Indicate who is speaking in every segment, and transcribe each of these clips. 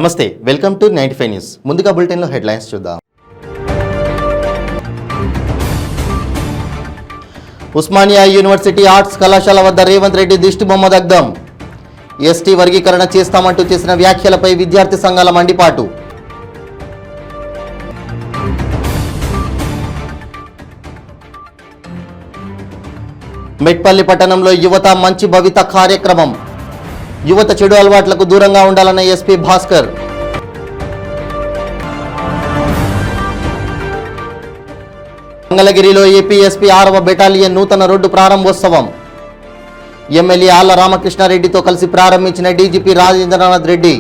Speaker 1: నమస్తే, welcome to 95 news. ముందుగా బులెటిన్లో హెడ్లైన్స్ చూద్దాం. ఉస్మానియా యూనివర్సిటీ ఆర్ట్స్ కళాశాల వద్ద రేవంత్ రెడ్డి దిష్టిబొమ్మ దగ్ధం. ఎస్టీ వర్గీకరణ చేస్తామంటూ చేసిన వ్యాఖ్యలపై విద్యార్థి సంఘాల మండిపాటు. మెట్పల్లి పట్టణంలో యువత మంచి భవిత కార్యక్రమం. యువత చెడు అలవాట్లకు దూరంగా ఉండాలన్న ఎస్పీ భాస్కర్. మంగళగిరిలో ఏపీఎస్పీ 6వ బెటాలియన్ నూతన రోడ్డు ప్రారంభోత్సవం. ఎమ్మెల్యే ఆళ్ల రామకృష్ణారెడ్డితో కలిసి ప్రారంభించిన డీజీపీ రాజేంద్రనాథ్ రెడ్డి.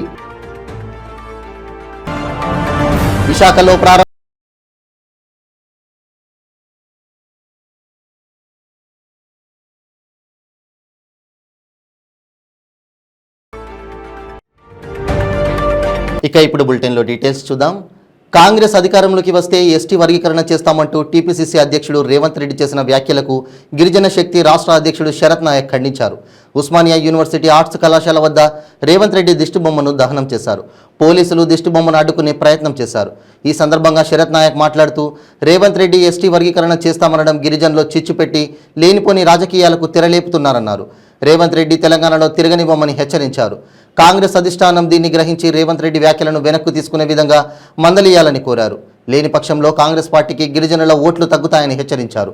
Speaker 1: విశాఖలో ఇక ఇప్పుడు బులెటిన్లో డీటెయిల్స్ చూద్దాం. కాంగ్రెస్ అధికారంలోకి వస్తే ఎస్టీ వర్గీకరణ చేస్తామంటూ టీపీసీసీ అధ్యక్షుడు రేవంత్ రెడ్డి చేసిన వ్యాఖ్యలకు గిరిజన శక్తి రాష్ట్ర అధ్యక్షుడు శరత్ నాయక్ ఖండించారు. ఉస్మానియా యూనివర్సిటీ ఆర్ట్స్ కళాశాల వద్ద రేవంత్ రెడ్డి దిష్టిబొమ్మను దహనం చేశారు. పోలీసులు దిష్టిబొమ్మను అడ్డుకునే ప్రయత్నం చేశారు. ఈ సందర్భంగా శరత్ నాయక్ మాట్లాడుతూ రేవంత్ రెడ్డి ఎస్టీ వర్గీకరణ చేస్తామనడం గిరిజనులో చిచ్చుపెట్టి లేనిపోని రాజకీయాలకు తెరలేపుతున్నారన్నారు. రేవంత్ రెడ్డి తెలంగాణలో తిరగనివ్వమని హెచ్చరించారు. కాంగ్రెస్ అధిష్టానం దీన్ని గ్రహించి రేవంత్ రెడ్డి వ్యాఖ్యలను వెనక్కు తీసుకునే విధంగా మందలియాలని కోరారు. లేని పక్షంలో కాంగ్రెస్ పార్టీకి గిరిజనుల ఓట్లు తగ్గుతాయని హెచ్చరించారు.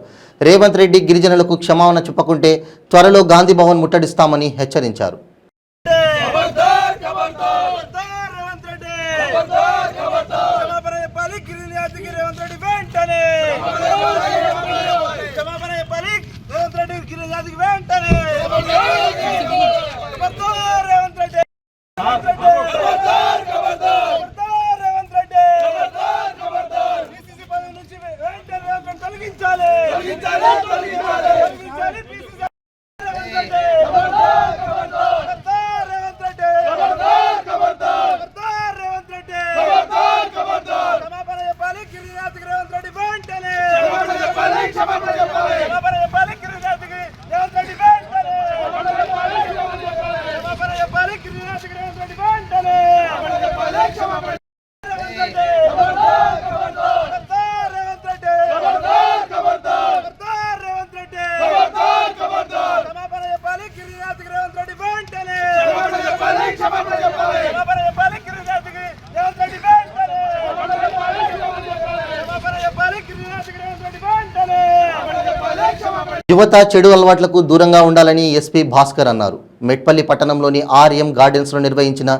Speaker 1: రేవంత్ రెడ్డి గిరిజనులకు క్షమాపణ చెప్పకుంటే త్వరలో గాంధీ భవన్ ముట్టడిస్తామని హెచ్చరించారు. యువత చెడు అలవాట్లకు దూరంగా ఉండాలని ఎస్పీ భాస్కర్ అన్నారు. మెట్పల్లి పట్టణంలోని ఆర్ఎం గార్డెన్స్లో నిర్వహించిన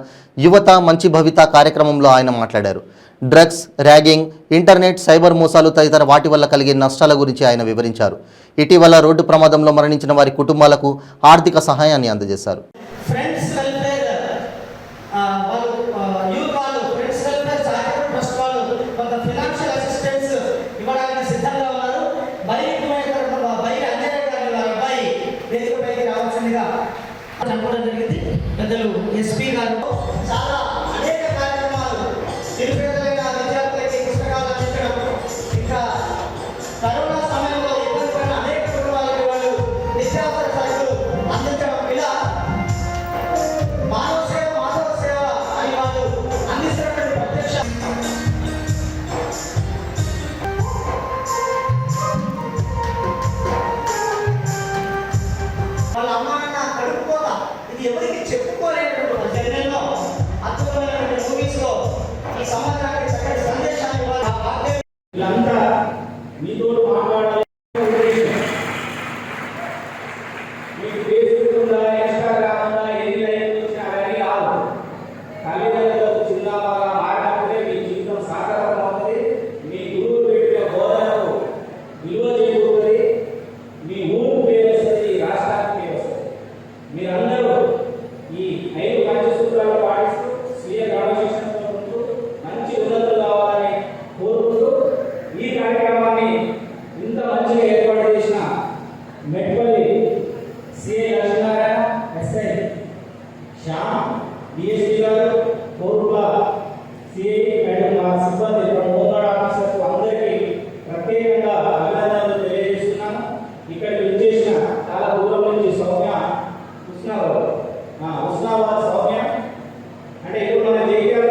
Speaker 1: యువత మంచి భవిత కార్యక్రమంలో ఆయన మాట్లాడారు. డ్రగ్స్, ర్యాగింగ్, ఇంటర్నెట్, సైబర్ మోసాలు తదితర వాటి వల్ల కలిగే నష్టాల గురించి ఆయన వివరించారు. ఇటీవల రోడ్డు ప్రమాదంలో మరణించిన వారి కుటుంబాలకు ఆర్థిక సహాయాన్ని అందజేశారు.
Speaker 2: ఎస్పీ గారు చాలా అనేక కార్యక్రమాలు నిరుపేదలైన విద్యార్థులకి పుస్తకాలు అందించడం, ఇంకా కరోనా సమయంలో ఇబ్బంది పడిన అనేక కుటుంబాలకు వాళ్ళు నిత్యావసర సరుకులు అందించడం, ఇలా మానవ సేవ అని వాళ్ళు అందిస్తున్నటువంటి ప్రత్యక్ష వాళ్ళ అమ్మ నాన్న కడుపుకోదా ఇది ఎవరికి చెప్పుకోలేదు. Metpally CI Lakshminarayana, SI Shyam, DSP గారు, కోరుల సిఐ మేడం, మా సిబ్బంది, హోంగార్డ్ ఆఫీసర్స్ అందరికీ ప్రత్యేకంగా అభినందనలు తెలియజేస్తున్నాను. ఇక్కడికి వచ్చేసిన చాలా దూరం నుంచి సౌమ్య ఉస్నాబాద్ సౌమ్య అంటే ఇప్పుడు మన జగిత్యాల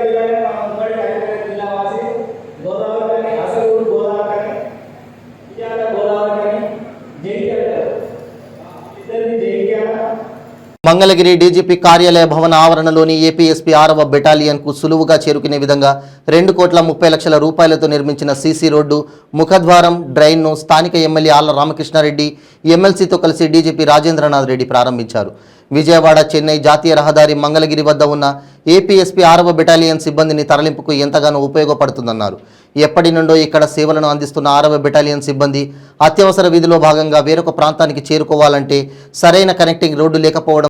Speaker 1: మంగళగిరి డీజీపీ కార్యాలయ భవన ఆవరణలోని ఏపీఎస్పీ 6వ బెటాలియన్కు సులువుగా చేరుకునే విధంగా 2,30,00,000 రూపాయలతో నిర్మించిన సీసీ రోడ్డు, ముఖద్వారం, డ్రైన్ను స్థానిక ఎమ్మెల్యే ఆళ్ల రామకృష్ణారెడ్డి ఎమ్మెల్సీతో కలిసి డీజీపీ రాజేంద్రనాథ్ రెడ్డి ప్రారంభించారు. విజయవాడ చెన్నై జాతీయ రహదారి మంగళగిరి వద్ద ఉన్న ఏపీఎస్పీ 6వ బెటాలియన్ సిబ్బందిని తరలింపుకు ఎంతగానో ఉపయోగపడుతుందన్నారు. ఎప్పటి నుండో ఇక్కడ సేవలను అందిస్తున్న 6వ బెటాలియన్ సిబ్బంది అత్యవసర విధిలో భాగంగా వేరొక ప్రాంతానికి చేరుకోవాలంటే సరైన కనెక్టింగ్ రోడ్డు లేకపోవడం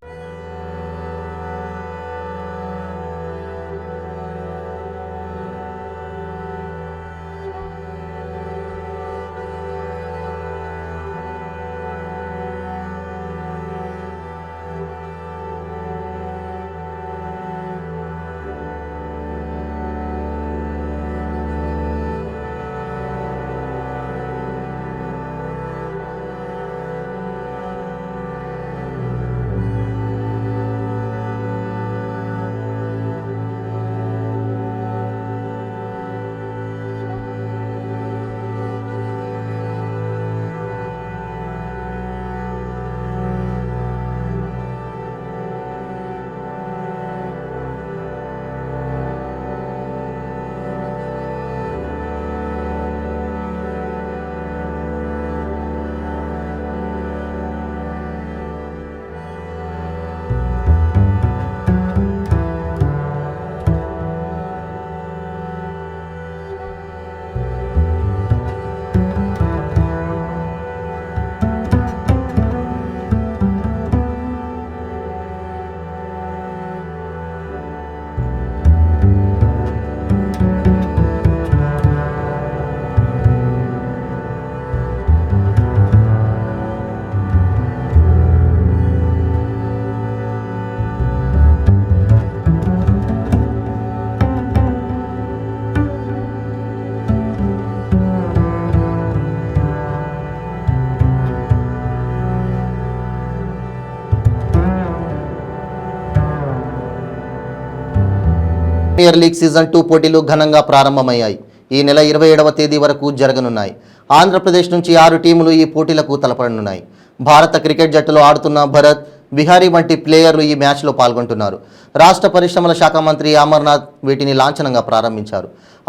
Speaker 1: ప్రీమియర్ లీగ్ సీజన్ 2 పోటీలు ఘనంగా ప్రారంభమయ్యాయి. ఈ నెల 27వ తేదీ వరకు జరగనున్నాయి. ఆంధ్రప్రదేశ్ నుంచి 6 టీములు ఈ పోటీలకు తలపడనున్నాయి. భారత క్రికెట్ జట్టులో ఆడుతున్న భరత్, విహారీ వంటి ప్లేయర్లు ఈ మ్యాచ్లో పాల్గొంటున్నారు. రాష్ట్ర పరిశ్రమల శాఖ మంత్రి అమర్నాథ్ వీటిని లాంఛనంగా ప్రారంభించారు.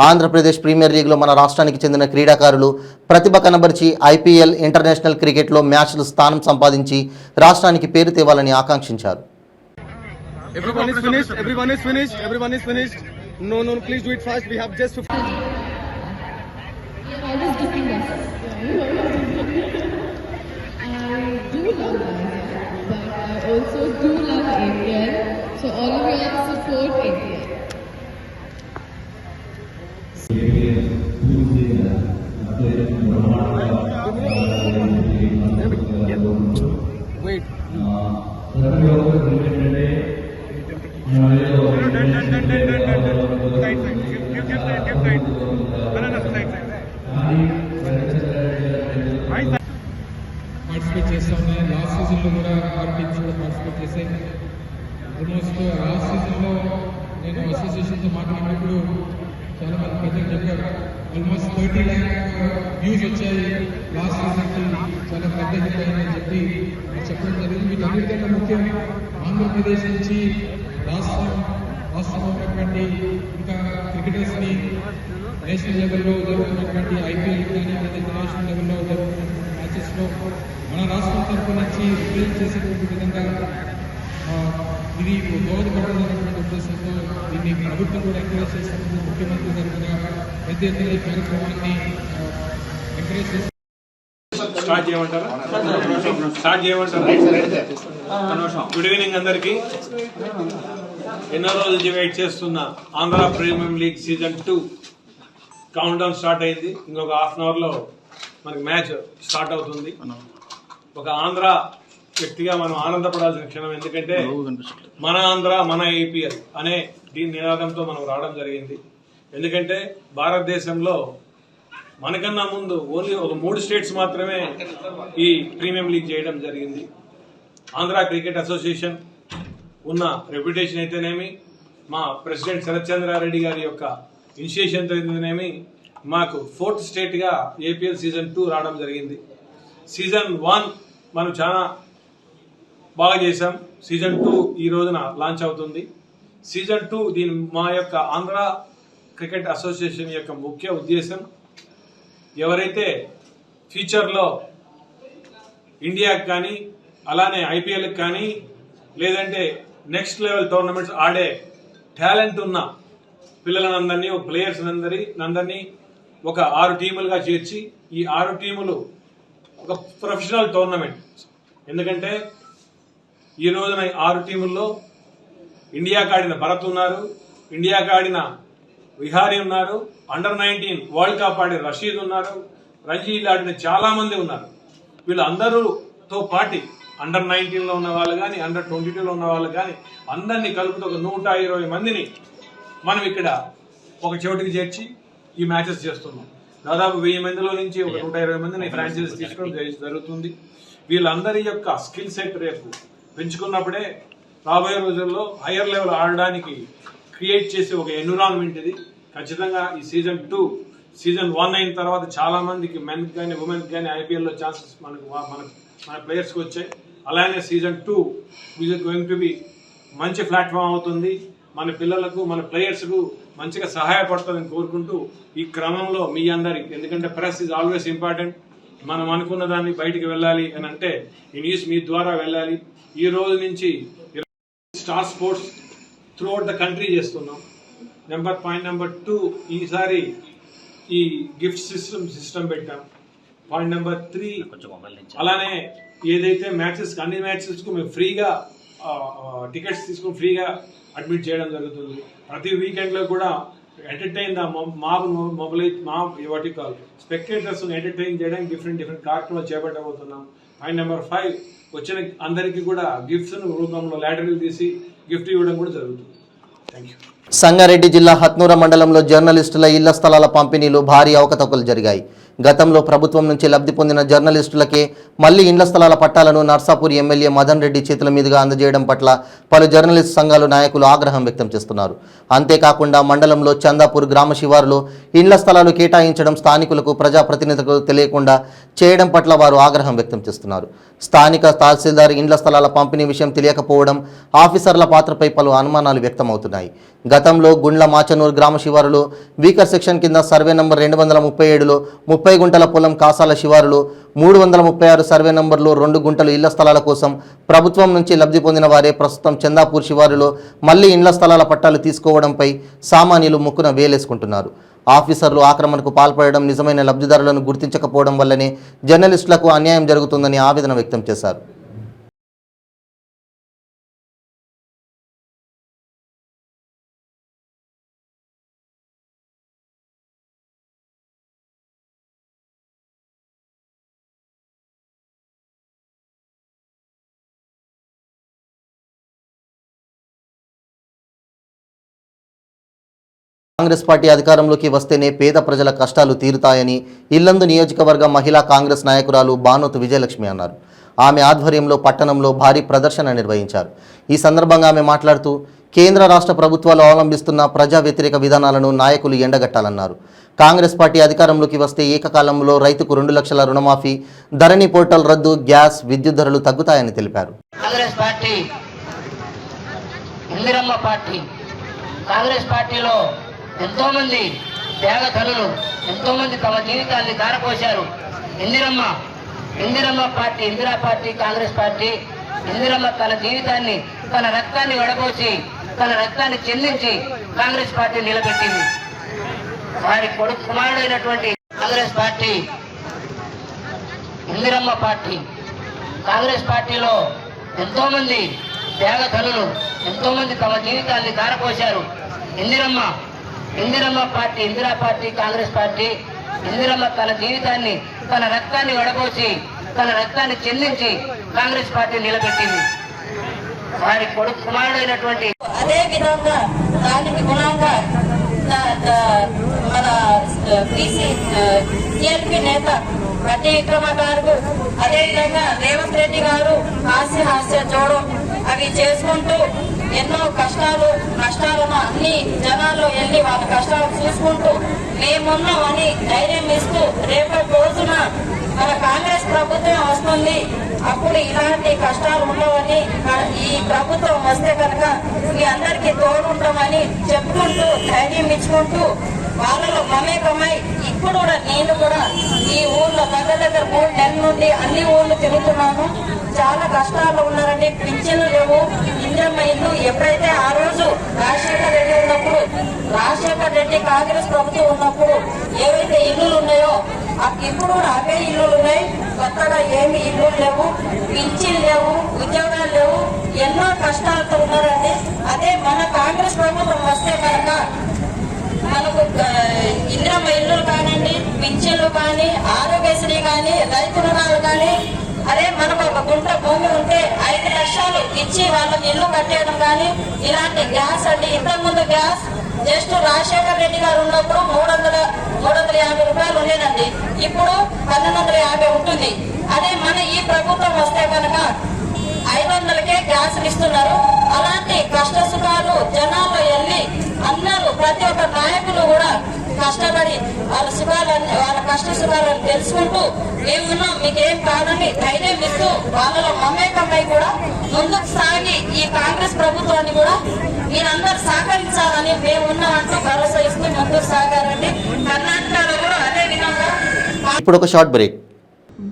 Speaker 1: ఆంధ్రప్రదేశ్ ప్రీమియర్ లీగ్లో మన రాష్ట్రానికి చెందిన క్రీడాకారులు ప్రతిభ కనబరిచి ఐపీఎల్, ఇంటర్నేషనల్ క్రికెట్లో మ్యాచ్లు స్థానం సంపాదించి రాష్ట్రానికి పేరు తేవాలని ఆకాంక్షించారు.
Speaker 3: Everyone is finished. Everyone is finished. Everyone is finished. No, please do it fast. We have just 15.
Speaker 4: You're always giving us. I do love India, but I also do love APL. So all of you have to support APL.
Speaker 3: Wait.
Speaker 5: Participate చేస్తూ ఉన్నాయి. Last సీజన్లో కూడా ఆరు teams కూడా participate చేశాయి. Almost last సీజన్లో నేను అసోసియేషన్తో మాట్లాడినప్పుడు చాలా మంది పెద్దలు చెప్పారు, ఆల్మోస్ట్ 30 lakh వ్యూస్ వచ్చాయి లాస్ట్ సీజన్కి, చాలా పెద్ద హిట్ అయిందని చెప్పి చెప్పడం జరిగింది. వీటన్నిటికన్నా ముఖ్యం ఆంధ్రప్రదేశ్ నుంచి రాష్ట్రంలో ఉన్నటువంటి ఇంకా క్రికెటర్స్ని నేషనల్ లెవెల్లో జరుగుతున్నటువంటి ఐపీఎల్ కానీ లేదా ఇంటర్నేషనల్ లెవెల్లో జరుగుతున్నటువంటి మ్యాచెస్లో మన రాష్ట్రం తరఫు నుంచి రిప్రజెంట్ చేసేటువంటి విధంగా ఇది దోహదపడాలనేటువంటి ఉద్దేశంతో దీన్ని ప్రభుత్వం కూడా ఎంకరేజ్ చేసినప్పుడు ముఖ్యమంత్రి తరఫున పెద్ద ఎత్తున ఈ కార్యక్రమాన్ని ఎంకరేజ్ చేసి
Speaker 6: స్టార్ట్ చేయమంటారా? గుడ్ ఈవినింగ్ అందరికీ. ఎన్నో రోజుల నుంచి వెయిట్ చేస్తున్న Andhra premium league season 2 count down start అయింది. ఇంకొక హాఫ్ అన్ అవర్లో మనకి మ్యాచ్ స్టార్ట్ అవుతుంది. ఒక ఆంధ్ర వ్యక్తిగా మనం ఆనందపడాల్సిన క్షణం, ఎందుకంటే మన ఆంధ్ర మన ఏపీఎల్ అనే దీని నినాదంతో మనం రావడం జరిగింది. ఎందుకంటే భారతదేశంలో మనకన్నా ముందు ఓన్లీ ఒక 3 స్టేట్స్ మాత్రమే ఈ ప్రీమియం లీగ్ చేయడం జరిగింది. ఆంధ్ర క్రికెట్ అసోసియేషన్ ఉన్న రెప్యుటేషన్ అయితేనేమి, మా ప్రెసిడెంట్ శరత్ చంద్రారెడ్డి గారి యొక్క ఇనిషియేషన్తో అయితేనేమి, మాకు 4th స్టేట్గా ఏపీఎల్ సీజన్ 2 రావడం జరిగింది. సీజన్ 1 మనం చాలా బాగా చేశాం. సీజన్ 2 ఈ రోజున లాంచ్ అవుతుంది. సీజన్ 2 దీని మా యొక్క ఆంధ్ర క్రికెట్ అసోసియేషన్ యొక్క ముఖ్య ఉద్దేశం ఎవరైతే ఫ్యూచర్లో ఇండియాకి కానీ అలానే ఐపీఎల్కి కానీ లేదంటే నెక్స్ట్ లెవెల్ టోర్నమెంట్స్ ఆడే టాలెంట్ ఉన్న పిల్లలందరినీ ప్లేయర్స్ అందరినీ ఒక 6 టీములుగా చేర్చి ఈ 6 టీములు ఒక ప్రొఫెషనల్ టోర్నమెంట్. ఎందుకంటే ఈ రోజున 6 టీముల్లో ఇండియాకి ఆడిన భరత్ ఉన్నారు, ఇండియాకి ఆడిన విహారీ ఉన్నారు, అండర్-19 వరల్డ్ కప్ ఆడిన రషీద్ ఉన్నారు, రంజీలు ఆడిన చాలా మంది ఉన్నారు. వీళ్ళందరూతో పాటి అండర్-19లో ఉన్న వాళ్ళు కానీ అండర్-22లో ఉన్న వాళ్ళు కానీ అందరినీ కలుపుతూ ఒక 120 మందిని మనం ఇక్కడ ఒక చోటికి చేర్చి ఈ మ్యాచెస్ చేస్తున్నాం. దాదాపు 1000 మందిలో నుంచి ఒక 120 మందిని ఫ్రాంచైజీ తీసుకోవడం జరుగుతుంది. వీళ్ళందరి యొక్క స్కిల్ సెట్ రేపు పెంచుకున్నప్పుడే రాబోయే రోజుల్లో హయ్యర్ లెవెల్ ఆడడానికి క్రియేట్ చేసే ఒక ఎన్విరాన్మెంట్ ఇది. ఖచ్చితంగా ఈ సీజన్ 1 అయిన తర్వాత చాలా మందికి మెన్కి కానీ ఉమెన్కి కానీ ఐపీఎల్లో ఛాన్సెస్ మన ప్లేయర్స్కి వచ్చాయి. అలానే season 2 is going to be మంచి ప్లాట్ఫామ్ అవుతుంది. మన పిల్లలకు మన ప్లేయర్స్కు మంచిగా సహాయపడుతుందని కోరుకుంటూ ఈ క్రమంలో మీ అందరి, ఎందుకంటే ప్రెస్ ఈజ్ ఆల్వేస్ ఇంపార్టెంట్. మనం అనుకున్న దాన్ని బయటికి వెళ్ళాలి అని అంటే ఈ న్యూస్ మీ ద్వారా వెళ్ళాలి. ఈ రోజు నుంచి star sports throughout the country చేస్తున్నాం. పాయింట్ నెంబర్ 2 ఈసారి ఈ గిఫ్ట్ సిస్టమ్ పెట్టాం. పాయింట్ నెంబర్ 3 అలానే ఏదైతే మ్యాచెస్ అన్ని మ్యాచెస్కు మేము ఫ్రీగా టికెట్స్ తీసుకుని ఫ్రీగా అడ్మిట్ చేయడం జరుగుతుంది. ప్రతి వీకెండ్లో కూడా ఎంటర్టైన్ ద స్పెక్టేటర్స్ ఎంటర్టైన్ చేయడానికి డిఫరెంట్ కార్యక్రమాలు చేపట్టబోతున్నాం. పాయింట్ నెంబర్ 5 వచ్చిన అందరికీ కూడా గిఫ్ట్స్ రూపంలో లాటరీలు తీసి గిఫ్ట్ ఇవ్వడం కూడా జరుగుతుంది. Thank you.
Speaker 1: సంగారెడ్డి జిల్లా హత్నూర మండలంలో జర్నలిస్టుల ఇళ్ల స్థలాల పంపిణీలో భారీ అవకతవకలు జరిగాయి. గతంలో ప్రభుత్వం నుంచి లబ్ధి పొందిన జర్నలిస్టులకే మళ్లీ ఇండ్ల స్థలాల పట్టాలను నర్సాపూర్ ఎమ్మెల్యే మదన్ రెడ్డి చేతుల మీదుగా అందజేయడం పట్ల పలు జర్నలిస్ట్ సంఘాలు నాయకులు ఆగ్రహం వ్యక్తం చేస్తున్నారు. అంతేకాకుండా మండలంలో చందాపూర్ గ్రామ శివారులో ఇండ్ల స్థలాలు కేటాయించడం స్థానికులకు ప్రజాప్రతినిధులకు తెలియకుండా చేయడం పట్ల వారు ఆగ్రహం వ్యక్తం చేస్తున్నారు. స్థానిక తహసీల్దార్ ఇండ్ల స్థలాల పంపిణీ విషయం తెలియకపోవడం, ఆఫీసర్ల పాత్రపై పలు అనుమానాలు వ్యక్తమవుతున్నాయి. గతంలో గుండ్ల మాచనూరు గ్రామ శివారులో వీకర్ సెక్షన్ కింద సర్వే నంబర్ 237లో 30 గుంటల పొలం కాసాల శివారులో 336 సర్వే నంబర్లో 2 గుంటలు ఇళ్ల స్థలాల కోసం ప్రభుత్వం నుంచి లబ్ధి పొందిన వారే ప్రస్తుతం చందాపూర్ శివారులో మళ్లీ ఇండ్ల స్థలాల పట్టాలు తీసుకోవడంపై సామాన్యులు ముక్కున వేలేసుకుంటున్నారు. ఆఫీసర్లు ఆక్రమణకు పాల్పడడం, నిజమైన లబ్ధిదారులను గుర్తించకపోవడం వల్లనే జర్నలిస్టులకు అన్యాయం జరుగుతుందని ఆవేదన వ్యక్తం చేశారు. కాంగ్రెస్ పార్టీ అధికారంలోకి వస్తేనే పేద ప్రజల కష్టాలు తీరుతాయని ఇల్లందు నియోజకవర్గ మహిళా కాంగ్రెస్ నాయకురాలు బానోతు విజయలక్ష్మి అన్నారు. ఆమె ఆధ్వర్యంలో పట్టణంలో భారీ ప్రదర్శన నిర్వహించారు. ఈ సందర్భంగా ఆమె మాట్లాడుతూ కేంద్ర రాష్ట్ర ప్రభుత్వాలు అవలంబిస్తున్న ప్రజా వ్యతిరేక విధానాలను నాయకులు ఎండగట్టాలన్నారు. కాంగ్రెస్ పార్టీ అధికారంలోకి వస్తే ఏకకాలంలో రైతుకు 2 లక్షల రుణమాఫీ, ధరణి పోర్టల్ రద్దు, గ్యాస్, విద్యుత్ ధరలు తగ్గుతాయని తెలిపారు.
Speaker 7: కాంగ్రెస్ పార్టీలో ఎంతో మంది త్యాగధనులు, ఎంతో మంది తమ జీవితాన్ని ధారపోశారు. Indiramma party, Indira party, Congress party. Indiramma తన జీవితాన్ని, తన రక్తాన్ని వడపోసి, తన రక్తాన్ని చెల్లించి కాంగ్రెస్ పార్టీ నిలబెట్టింది. వారి కొడుకు కుమారుడైనటువంటి కాంగ్రెస్ పార్టీ, ఇందిరమ్మ పార్టీ. కాంగ్రెస్ పార్టీలో ఎంతో మంది త్యాగధనులు, ఎంతో మంది తమ జీవితాన్ని ధారపోశారు. Indiramma party, Indira party, Congress party. Indiramma తన జీవితాన్ని, తన రక్తాన్ని వడపోసి, తన రక్తాన్ని చెల్లించి కాంగ్రెస్ పార్టీ నిలబెట్టింది. వారి కొడుకు కుమారుడైనటువంటి అదే విధంగా దానికి గుణంగా మన సిఎల్పి నేత ప్రతి విక్రమ గారు, అదేవిధంగా రేవంత్ రెడ్డి గారు హాస్య జోడు అవి చేసుకుంటూ ఎన్నో నష్టాలను అన్ని జనాల్లో వెళ్ళి వాళ్ళ కష్టాలు చూసుకుంటూ మేమున్నామని ధైర్యం ఇస్తూ రేపటి రోజున మన కాంగ్రెస్ ప్రభుత్వం వస్తుంది,
Speaker 8: అప్పుడు ఇలాంటి కష్టాలు ఉండవని ఈ ప్రభుత్వం వస్తే కనుక మీ అందరికీ తోడుంటామని చెప్పుకుంటూ ధైర్యం ఇచ్చుకుంటూ వాళ్ళలో మమేకమై ఇప్పుడు కూడా నేను కూడా ఈ ఊర్లో దగ్గర 3 నెలల నుండి అన్ని ఊర్లు తిరుగుతున్నాను. చాలా కష్టాలు ఉన్నారండి. పింఛన్లు లేవు, ఇందిరమ్మ ఇల్లు ఎప్పుడైతే ఆ రోజు రాజశేఖర్ రెడ్డి ఉన్నప్పుడు, రాజశేఖర్ రెడ్డి కాంగ్రెస్ ప్రభుత్వం ఉన్నప్పుడు ఏవైతే ఇల్లులు ఉన్నాయో ఇప్పుడు కూడా అవే ఇల్లులు ఉన్నాయి. కొత్తగా ఏమి ఇల్లు లేవు, పింఛన్లు లేవు, ఉద్యోగాలు లేవు, ఎన్నో కష్టాలతో ఉన్నారండి. అదే మన కాంగ్రెస్ ప్రభుత్వం వస్తే కనుక మనకు ఇందిరమ్మ ఇల్లులు కానివ్వండి, పింఛన్లు కానీ, ఆరోగ్యశ్రీ కానీ, రైతు రుణాలు కానీ, అదే మనకు ఒక గుంట భూమి ఉంటే 5 లక్షలు ఇచ్చి వాళ్ళకి ఇల్లు కట్టేయడం కానీ, ఇలాంటి గ్యాస్ అండి. ఇంతకుముందు గ్యాస్ జస్ట్ రాజశేఖర్ రెడ్డి గారు ఉన్నప్పుడు 350 రూపాయలు ఉండేదండి. ఇప్పుడు 1250 ఉంటుంది. అదే మన ఈ ప్రభుత్వం వస్తే కనుక 500కే గ్యాసులు ఇస్తున్నారు. అలాంటి కష్ట సుఖాలు జనాల్లో వెళ్ళి అందరూ ప్రతి ఒక్క నాయకులు కూడా కష్టపడి వాళ్ళ కష్ట సుఖాలను తెలుసుకుంటూ మేమున్నాం, మీకేం కాదని ధైర్యం ఇస్తూ వాళ్ళలో మమేకమై కూడా ముందుకు సాగి ఈ కాంగ్రెస్ ప్రభుత్వాన్ని కూడా మీరందరూ సహకరించాలని మేమున్నామంటూ భరోసా ఇస్తూ ముందుకు సాగారండి. కర్ణాటకలో కూడా అదే విధంగా.
Speaker 1: ఇప్పుడు ఒక షార్ట్ బ్రేక్.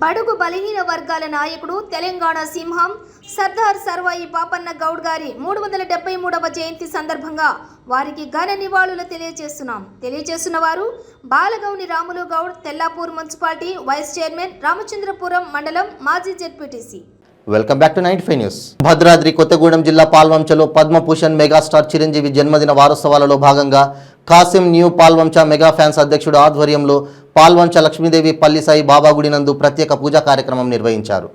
Speaker 9: బడుగు బలహీన వర్గాల నాయకుడు తెలంగాణ సింహం సర్దార్ సర్వాయి పాపన్న గౌడ్ గారి 373వ జయంతి సందర్భంగా వారికి ఘన నివాళులు తెలియజేస్తున్న వారు Balagouni Ramulu Goud, Tellapur municipality vice chairman, Ramachandrapuram మండలం మాజీ ZPTC.
Speaker 1: Welcome back to 95 news. Bhadradri Kothagudem జిల్లా పాల్వంచలో పద్మభూషణ్ మెగాస్టార్ చిరంజీవి జన్మదిన వారోత్సవాలలో భాగంగా Kasim new Palvancha mega fans అధ్యక్షుడు ఆధ్వర్యంలో పాల్వంచ లక్ష్మీదేవి పల్లిసాయి బాబా గుడి నందు ప్రత్యేక పూజా కార్యక్రమం నిర్వహించారు.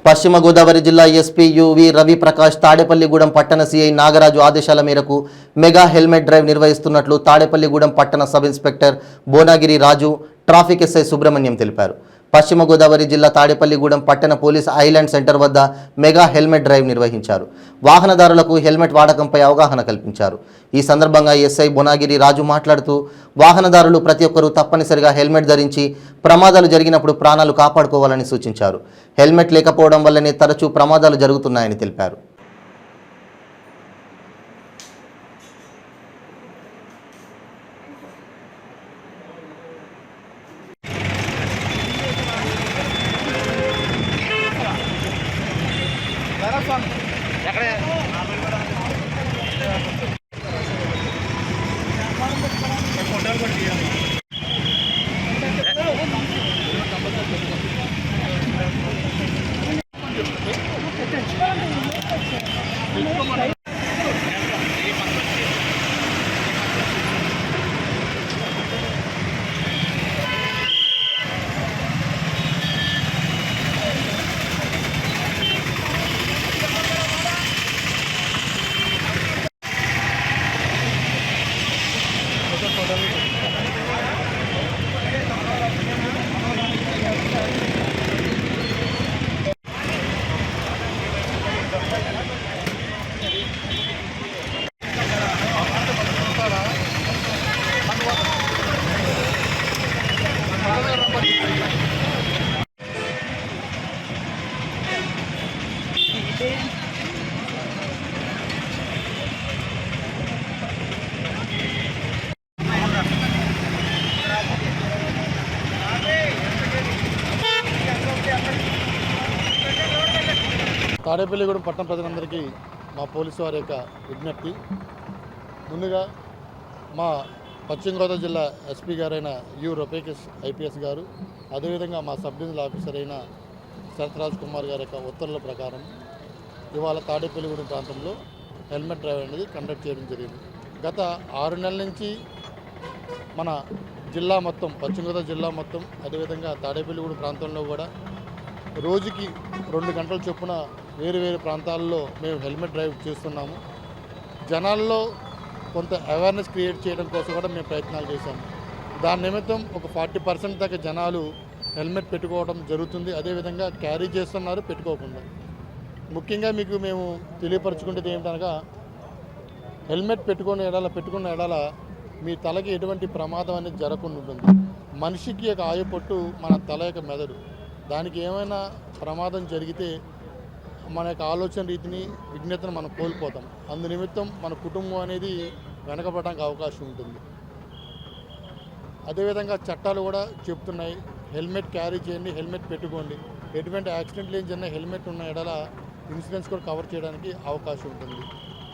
Speaker 1: పశ్చిమ గోదావరి జిల్లా ఎస్పీ యువి రవి ప్రకాష్ తాడేపల్లిగూడెం పట్టణ సిఐ నాగరాజు ఆదేశాల మేరకు మెగా హెల్మెట్ డ్రైవ్ నిర్వహిస్తున్నట్లు తాడేపల్లిగూడెం పట్టణ సబ్ ఇన్స్పెక్టర్ బోనాగిరి రాజు, ట్రాఫిక్ ఎస్ఐ సుబ్రహ్మణ్యం తెలిపారు. పశ్చిమ గోదావరి జిల్లా తాడేపల్లిగూడెం పట్టణ పోలీస్ ఐలాండ్ సెంటర్ వద్ద మెగా హెల్మెట్ డ్రైవ్ నిర్వహించారు. వాహనదారులకు హెల్మెట్ వాడకంపై అవగాహన కల్పించారు. ఈ సందర్భంగా ఎస్ఐ బోనాగిరి రాజు మాట్లాడుతూ వాహనదారులు ప్రతి ఒక్కరూ తప్పనిసరిగా హెల్మెట్ ధరించి ప్రమాదాలు జరిగినప్పుడు ప్రాణాలు కాపాడుకోవాలని సూచించారు. హెల్మెట్ లేకపోవడం వల్లనే తరచూ ప్రమాదాలు జరుగుతున్నాయని తెలిపారు.
Speaker 10: తాడేపల్లిగూడెం పట్టణ ప్రజలందరికీ మా పోలీసు వారి యొక్క విజ్ఞప్తి. ముందుగా మా పశ్చిమ గోదావరి జిల్లా ఎస్పీ గారైన యు రూపేష్ ఐపీఎస్ గారు, అదేవిధంగా మా సబ్ డివిజనల్ ఆఫీసర్ అయిన శరత్ కుమార్ గారి యొక్క ఉత్తర్వుల ప్రకారం ఇవాళ తాడేపల్లిగూడెం ప్రాంతంలో హెల్మెట్ డ్రైవ్ అనేది కండక్ట్ చేయడం జరిగింది. గత 6 నెలల నుంచి మన జిల్లా మొత్తం, పశ్చిమ గోదావరి జిల్లా మొత్తం, అదేవిధంగా తాడేపల్లిగూడెం ప్రాంతంలో కూడా రోజుకి 2 గంటల చొప్పున వేరు వేరు ప్రాంతాల్లో మేము హెల్మెట్ డ్రైవ్ చేస్తున్నాము. జనాల్లో కొంత అవేర్నెస్ క్రియేట్ చేయడం కోసం కూడా మేము ప్రయత్నాలు చేశాము. దాని నిమిత్తం ఒక 40% దాకా జనాలు హెల్మెట్ పెట్టుకోవడం జరుగుతుంది. అదేవిధంగా క్యారీ చేస్తున్నారు పెట్టుకోకుండా. ముఖ్యంగా మీకు మేము తెలియపరచుకునేది ఏమిటనగా, హెల్మెట్ పెట్టుకున్న ఎడల మీ తలకి ఎటువంటి ప్రమాదం అనేది జరగకుండా ఉంటుంది. మనిషికి ఒక ఆయుపట్టు మన తల యొక్క మెదడు. దానికి ఏమైనా ప్రమాదం జరిగితే మన యొక్క ఆలోచన రీతిని, విజ్ఞతను మనం కోల్పోతాం. అందు నిమిత్తం మన కుటుంబం అనేది వెనకబడడానికి అవకాశం ఉంటుంది. అదేవిధంగా చట్టాలు కూడా చెప్తున్నాయి, హెల్మెట్ క్యారీ చేయండి, హెల్మెట్ పెట్టుకోండి. ఎటువంటి యాక్సిడెంట్లు ఏం జరిగినా హెల్మెట్ ఉన్న ఎడల ఇన్సూరెన్స్ కూడా కవర్ చేయడానికి అవకాశం ఉంటుంది.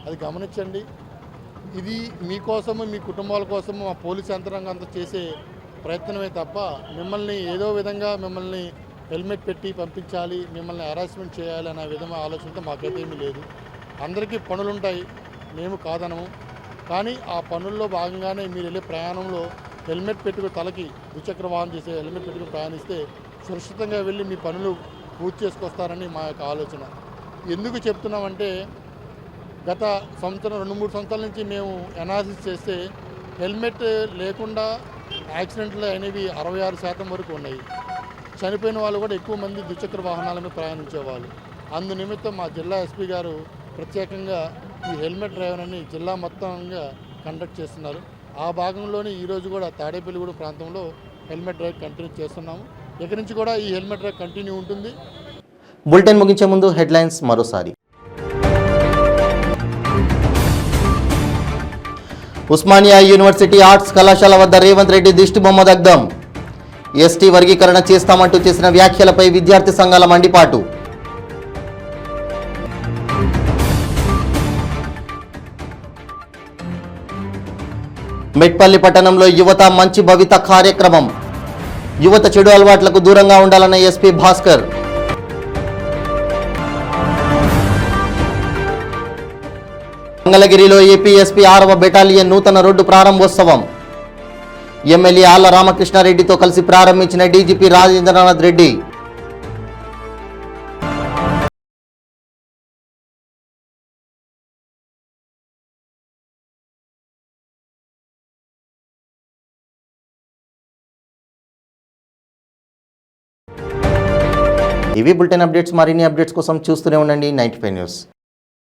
Speaker 10: అది గమనించండి. ఇది మీకోసము, మీ కుటుంబాల కోసము మా పోలీస్ యంత్రాంగం అంతా చేసే ప్రయత్నమే తప్ప మిమ్మల్ని ఏదో విధంగా మిమ్మల్ని హెల్మెట్ పెట్టి పంపించాలి, మిమ్మల్ని హెరాస్మెంట్ చేయాలి అనే విధమైన ఆలోచనతో మాకైతే ఏమీ లేదు. అందరికీ పనులు ఉంటాయి, మేము కాదనము. కానీ ఆ పనుల్లో భాగంగానే మీరు వెళ్ళే ప్రయాణంలో హెల్మెట్ పెట్టుకుని, తలకి ద్విచక్ర వాహనం చేసే హెల్మెట్ పెట్టుకుని ప్రయాణిస్తే సురక్షితంగా వెళ్ళి మీ పనులు పూర్తి చేసుకొస్తారని మా యొక్క ఆలోచన. ఎందుకు చెప్తున్నామంటే, గత సంవత్సరం 2-3 సంవత్సరాల నుంచి మేము అనాలిసిస్ చేస్తే హెల్మెట్ లేకుండా యాక్సిడెంట్లు అనేవి 66% వరకు ఉన్నాయి. చనిపోయిన వాళ్ళు కూడా ఎక్కువ మంది ద్విచక్ర వాహనాల మీద ప్రయాణించేవాళ్ళు. అందు నిమిత్తం మా జిల్లా ఎస్పీ గారు ప్రత్యేకంగా ఈ హెల్మెట్ డ్రైవ్ అని జిల్లా మొత్తంగా కండక్ట్ చేస్తున్నారు. ఆ భాగంలోనే ఈరోజు కూడా తాడేపల్లిగూడెం ప్రాంతంలో హెల్మెట్ డ్రైవ్ కంటిన్యూ చేస్తున్నాము. ఇక్కడి నుంచి కూడా ఈ హెల్మెట్ డ్రైవ్ కంటిన్యూ ఉంటుంది.
Speaker 1: బులెటిన్ ముగించే ముందు హెడ్లైన్స్ మరోసారి. ఉస్మానియా యూనివర్సిటీ ఆర్ట్స్ కళాశాల వద్ద రేవంత్ రెడ్డి దిష్టిబొమ్మ దగ్ధం. ఎస్టీ వర్గీకరణ చేస్తామంటూ చేసిన వ్యాఖ్యలపై విద్యార్థి సంఘాల మండిపాటు. మెట్పల్లి పట్టణంలో యువత మంచి భవిత కార్యక్రమం. యువత చెడు అలవాట్లకు దూరంగా ఉండాలన్న ఎస్పీ భాస్కర్. మంగళగిరిలో ఏపీఎస్పీ 6వ బెటాలియన్ నూతన రోడ్డు ప్రారంభోత్సవం. ఎమ్మెల్యే ఆళ్ల రామకృష్ణారెడ్డితో కలిసి ప్రారంభించిన డీజీపీ రాజేంద్రనాథ్ రెడ్డి. ఇవి బులెటిన్ అప్డేట్స్. మరిన్ని అప్డేట్స్ కోసం చూస్తూనే ఉండండి 95 న్యూస్.